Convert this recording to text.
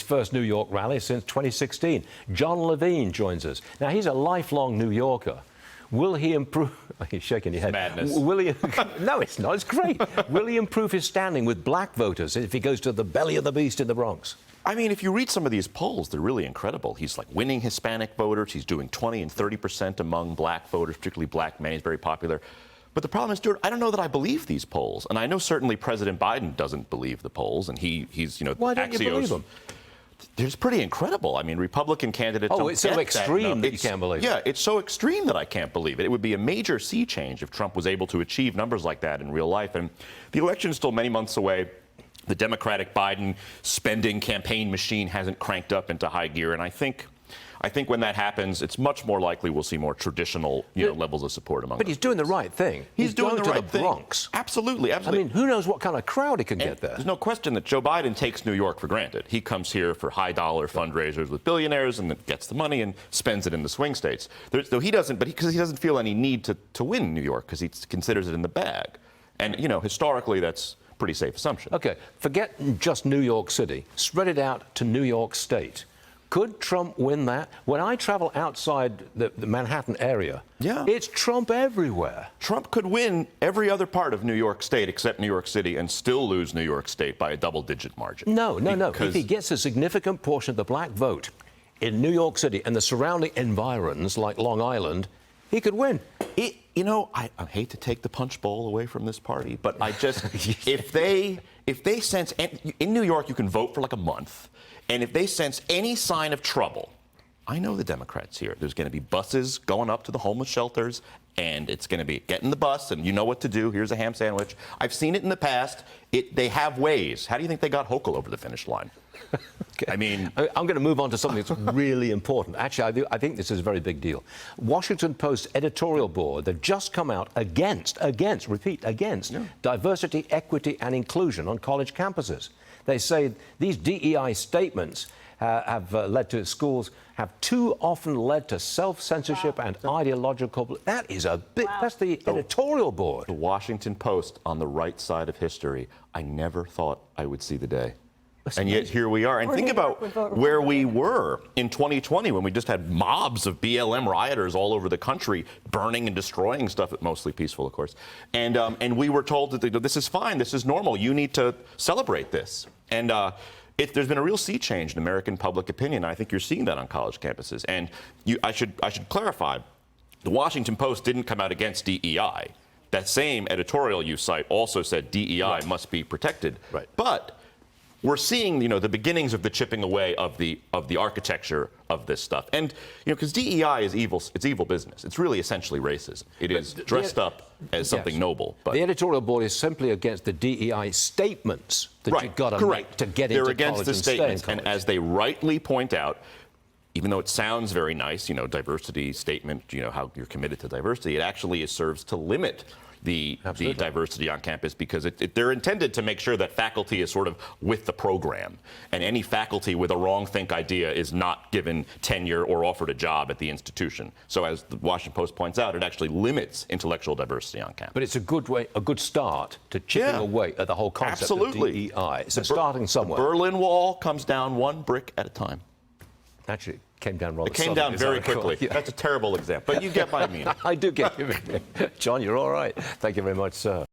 first New York rally since 2016. Jon Levine joins us. Now, he's a lifelong New Yorker. Will he improve... He's shaking your head. Madness. Will he... No, it's not. It's great. Will he improve his standing with black voters if he goes to the belly of the beast in the Bronx? I mean, if you read some of these polls, they're really incredible. He's like winning Hispanic voters. He's doing 20 and 30% among black voters, particularly black men. He's very popular. But the problem is, Stuart, I don't know that I believe these polls. And I know certainly President Biden doesn't believe the polls. And he's, you know, why don't you believe them? It's pretty incredible. I mean, Republican candidates don't it's so extreme that you can't believe it. Yeah, it's so extreme that I can't believe it. It would be a major sea change if Trump was able to achieve numbers like that in real life. And the election is still many months away. The Democratic Biden spending campaign machine hasn't cranked up into high gear. And I think when that happens, it's much more likely we'll see more traditional, levels of support among us. But he's doing the right thing. He's doing going the right to the thing. Bronx. Absolutely, absolutely. I mean, who knows what kind of crowd he can get there. There's no question that Joe Biden takes New York for granted. He comes here for high-dollar fundraisers with billionaires and then gets the money and spends it in the swing states. Though he doesn't, because he doesn't feel any need to win New York because he considers it in the bag. And, historically, that's a pretty safe assumption. OK, forget just New York City. Spread it out to New York State. Could Trump win that? When I travel outside the Manhattan area, it's Trump everywhere. Trump could win every other part of New York State except New York City and still lose New York State by a double-digit margin. No. If he gets a significant portion of the black vote in New York City and the surrounding environs like Long Island, he could win. I hate to take the punch bowl away from this party, but I just, if they sense, in New York you can vote for like a month, and if they sense any sign of trouble, I know the Democrats here. There's going to be buses going up to the homeless shelters, and it's going to be get in the bus, and you know what to do. Here's a ham sandwich. I've seen it in the past. They have ways. How do you think they got Hochul over the finish line? Okay. I mean, I'm going to move on to something that's really important. Actually, I think this is a very big deal. Washington Post editorial board, they've just come out against diversity, equity and inclusion on college campuses. They say these DEI statements have led to schools have too often led to self-censorship and ideological... That is a big... Wow. That's the editorial board. The Washington Post on the right side of history. I never thought I would see the day. And yet here we are. And think about where we were in 2020 when we just had mobs of BLM rioters all over the country burning and destroying stuff, mostly peaceful, of course. And we were told that this is fine, this is normal, you need to celebrate this. And there's been a real sea change in American public opinion. I think you're seeing that on college campuses. And I should clarify, the Washington Post didn't come out against DEI. That same editorial you cite also said DEI must be protected. Right. But we're seeing, the beginnings of the chipping away of the architecture of this stuff. And, because DEI is evil, it's evil business. It's really essentially racism. It is dressed up as something noble. But the editorial board is simply against the DEI statements that you've got to make to get into college. They're against the statements. And as they rightly point out, even though it sounds very nice, diversity statement, how you're committed to diversity, it actually serves to limit the diversity on campus because they're intended to make sure that faculty is sort of with the program. And any faculty with a wrong think idea is not given tenure or offered a job at the institution. So as the Washington Post points out, it actually limits intellectual diversity on campus. But it's a good start to chipping away at the whole concept of DEI. It's starting somewhere. The Berlin Wall comes down one brick at a time. Actually, it came down rather suddenly. It came down very quickly. Yeah. That's a terrible example, but you get my meaning. I do get your meaning. John, you're all right. Thank you very much, sir.